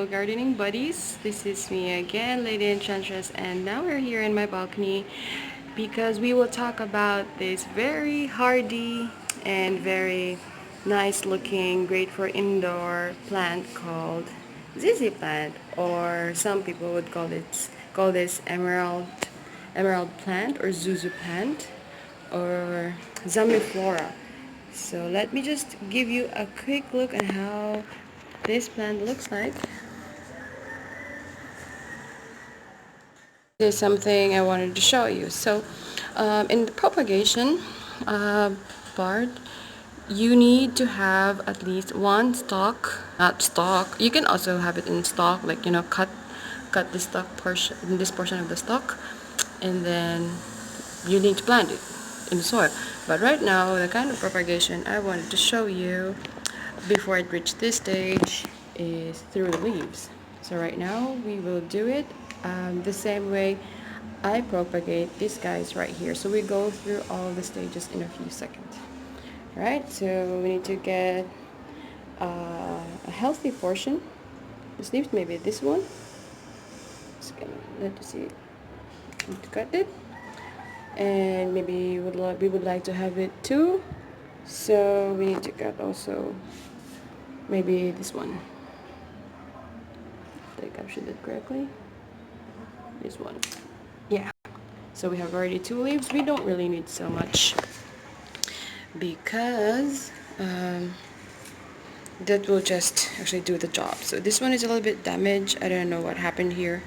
Hello gardening buddies, this is me again, Lady Enchantress, and now we're here in my balcony because we will talk about this very hardy and very nice looking, great for indoor plant called ZZ plant, or some people would call this emerald plant or zuzu plant or zamiflora. So let me just give you a quick look at how this plant looks like. There's something I wanted to show you. So in the propagation part, you need to have at least one stalk, not stalk. You can also have it in stalk, like cut the stalk portion, this portion of the stalk, and then you need to plant it in the soil. But right now, the kind of propagation I wanted to show you before it reached this stage is through the leaves. So right now we will do it the same way I propagate these guys right here. So we go through all the stages in a few seconds. Alright, so we need to get a healthy portion. This leaves, maybe this one. Just gonna let us see. Need to cut it, and maybe we would like to have it too. So we need to cut also maybe this one. Did I capture that correctly? This one. Yeah. So we have already two leaves. We don't really need so much because that will just actually do the job. So this one is a little bit damaged. I don't know what happened here,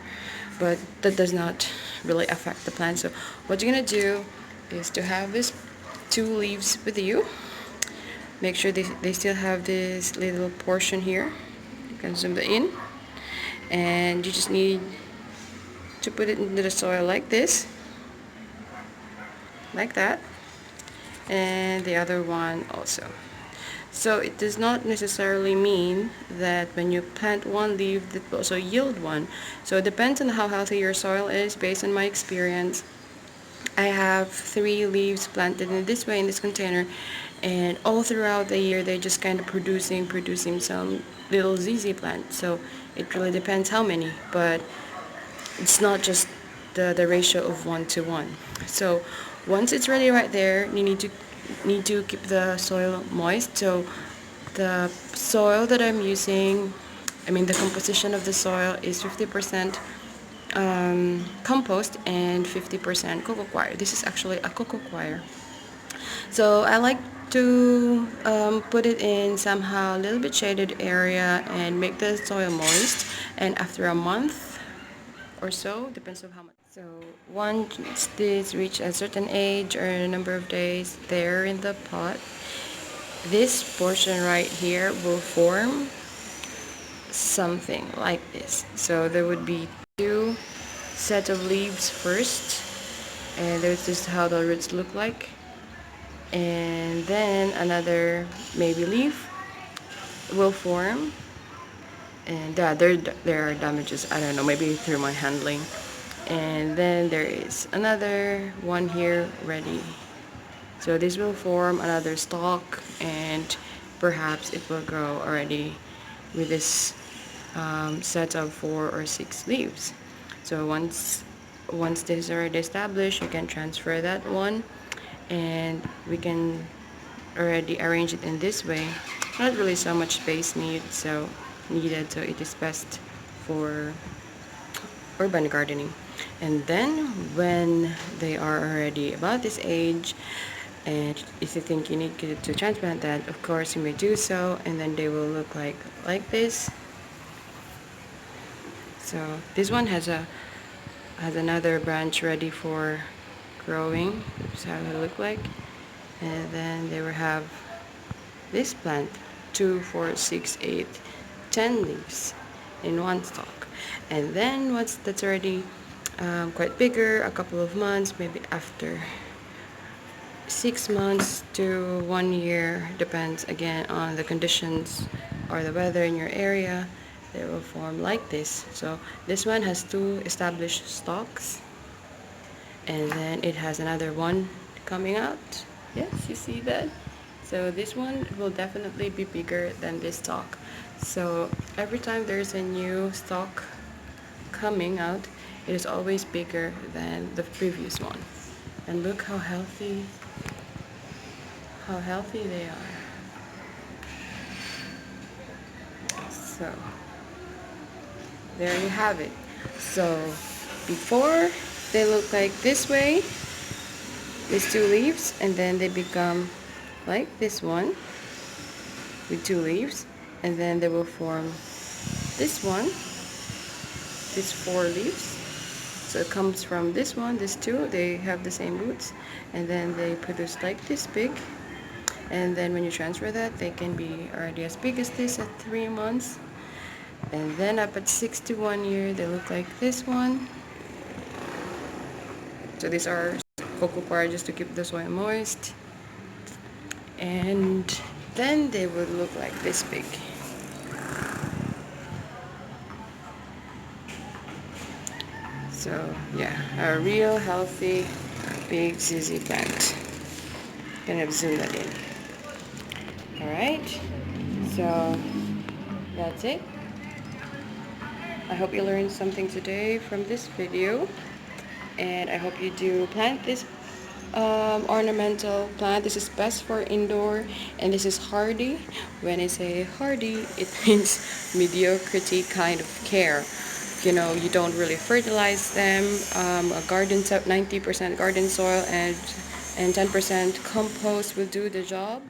but that does not really affect the plant. So what you're gonna do is to have this two leaves with you. Make sure they still have this little portion here. You can zoom that in, and you just need to put it into the soil like this, like that, and the other one also. So it does not necessarily mean that when you plant one leaf that will also yield one. So it depends on how healthy your soil is. Based on my experience, I have 3 leaves planted in this way in this container, and all throughout the year they're just kind of producing some little ZZ plants. So it really depends how many, but it's not just the ratio of 1 to 1. So once it's ready right there, you need to keep the soil moist. So the soil that I'm using, the composition of the soil is 50% compost and 50% cocoa coir. This is actually a cocoa coir. So I like to put it in somehow a little bit shaded area and make the soil moist. And after a month or so, depends on how much. So once this reach a certain age or a number of days there in the pot, this portion right here will form something like this. So there would be 2 sets of leaves first, and there's just how the roots look like, and then another maybe leaf will form, and there are damages, I don't know, maybe through my handling, and then there is another one here ready. So this will form another stalk, and perhaps it will grow already with this set of 4 or 6 leaves. So once this is already established, you can transfer that one, and we can already arrange it in this way. Not really so much space needed, so it is best for urban gardening. And then when they are already about this age, and if you think you need to transplant that, of course you may do so, and then they will look like this. So this one has another branch ready for growing. That's how it look like. And then they will have this plant, 2, 4, 6, 8, 10 leaves in one stalk. And then once that's already quite bigger, a couple of months, maybe after 6 months to 1 year, depends again on the conditions or the weather in your area, they will form like this. So this one has 2 established stalks, and then it has another one coming out. Yes, you see that? So this one will definitely be bigger than this stalk. So every time there's a new stalk coming out, it is always bigger than the previous one. And look how healthy they are. So there you have it. So before, they look like this way, these two leaves, and then they become like this one with two leaves, and then they will form this one, these four leaves. So it comes from this one, these two, they have the same roots, and then they produce like this big. And then when you transfer that, they can be already as big as this at 3 months. And then up at 61 year, they look like this one. So these are cocoa coir just to keep the soil moist. And then they would look like this big. So yeah, a real healthy big ZZ plant. Gonna zoom that in. Alright, so that's it. I hope you learned something today from this video, and I hope you do plant this ornamental plant. This is best for indoor, and this is hardy. When I say hardy, it means mediocrity kind of care. You know, you don't really fertilize them. A garden 90% garden soil and 10% compost will do the job.